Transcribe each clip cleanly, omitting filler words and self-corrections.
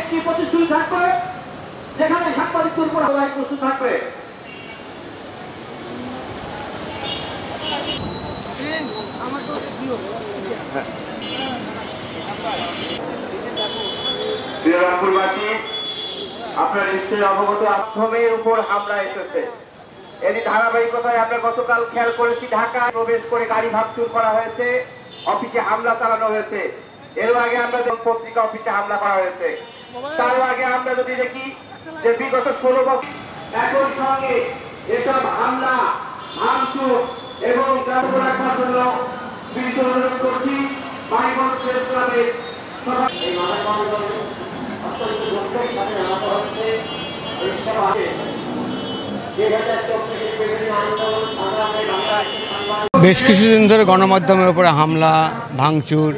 একটি প্রতিশ্রুতি থাকবে, যেখানে সাংবাদিকদের উপর হামলায় প্রস্তুত থাকবে। রংপুরবাসী, আপনারা নিশ্চয়ই অবগত, আশ্রমের উপর হামলা এসেছে। এরই ধারাবাহিকতায় আমরা গতকাল খেয়াল করেছি, ঢাকায় প্রবেশ করে গাড়ি ভাঙচুর করা হয়েছে, অফিসে হামলা চালানো হয়েছে। এর আগে আমরা পত্রিকা অফিসে হামলা করা হয়েছে। তারও আগে আমরা যদি দেখি যে বিগত 16 বছর একই সঙ্গে এসব হামলা ভাঙচুর এবং গ্রাম্য রাখার জন্য অনুরোধ করছি বাইবল প্রেস ক্লাবের বেশ কিছুদিন ধরে গণমাধ্যমের উপরে হামলা, ভাঙচুর,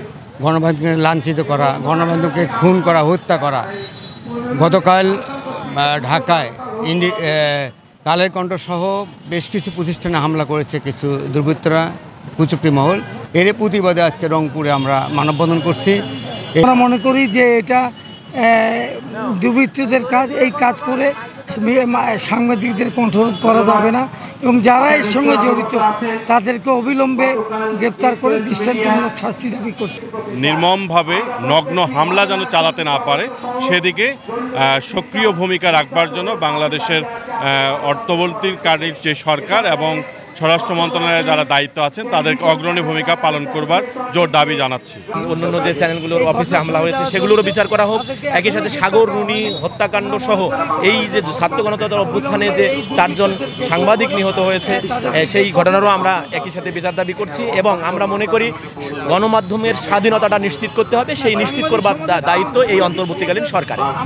গণমাধ্যমকে লাঞ্ছিত করা, গণমাধ্যমকে খুন করা, হত্যা করা। গতকাল ঢাকায় কালের কণ্ঠ সহ বেশ কিছু প্রতিষ্ঠানে হামলা করেছে কিছু দুর্বৃত্তরা, কুচক্রী মহল। এর প্রতিবাদে আজকে রংপুরে আমরা মানববন্ধন করছি। আমরা মনে করি যে এটা দুর্বৃত্তদের কাজ, এই কাজ করে সাংবাদিকদের কন্ট্রোল করা যাবে না এবং যারা এর সঙ্গে জড়িত তাদেরকে অবিলম্বে গ্রেপ্তার করে দৃষ্টান্তমূলক শাস্তি দাবি করতে। নির্মমভাবে নগ্ন হামলা যেন চালাতে না পারে সেদিকে সক্রিয় ভূমিকা রাখবার জন্য বাংলাদেশের অন্তর্বর্তীকালীন যে সরকার এবং স্বরাষ্ট্র মন্ত্রণালয়ে যারা দায়িত্ব আছেন তাদেরকে অগ্রণী ভূমিকা পালন করবার জোর দাবি জানাচ্ছি। অন্যান্য যে চ্যানেলগুলোর অফিসে হামলা হয়েছে সেগুলোরও বিচার করা হোক। একই সাথে সাগর রুনি হত্যাকাণ্ড সহ এই যে ছাত্র গণতন্ত্র অভ্যুত্থানে যে 4 জন সাংবাদিক নিহত হয়েছে সেই ঘটনারও আমরা একই সাথে বিচার দাবি করছি এবং আমরা মনে করি গণমাধ্যমের স্বাধীনতাটা নিশ্চিত করতে হবে। সেই নিশ্চিত করবার দায়িত্ব এই অন্তর্বর্তীকালীন সরকারের।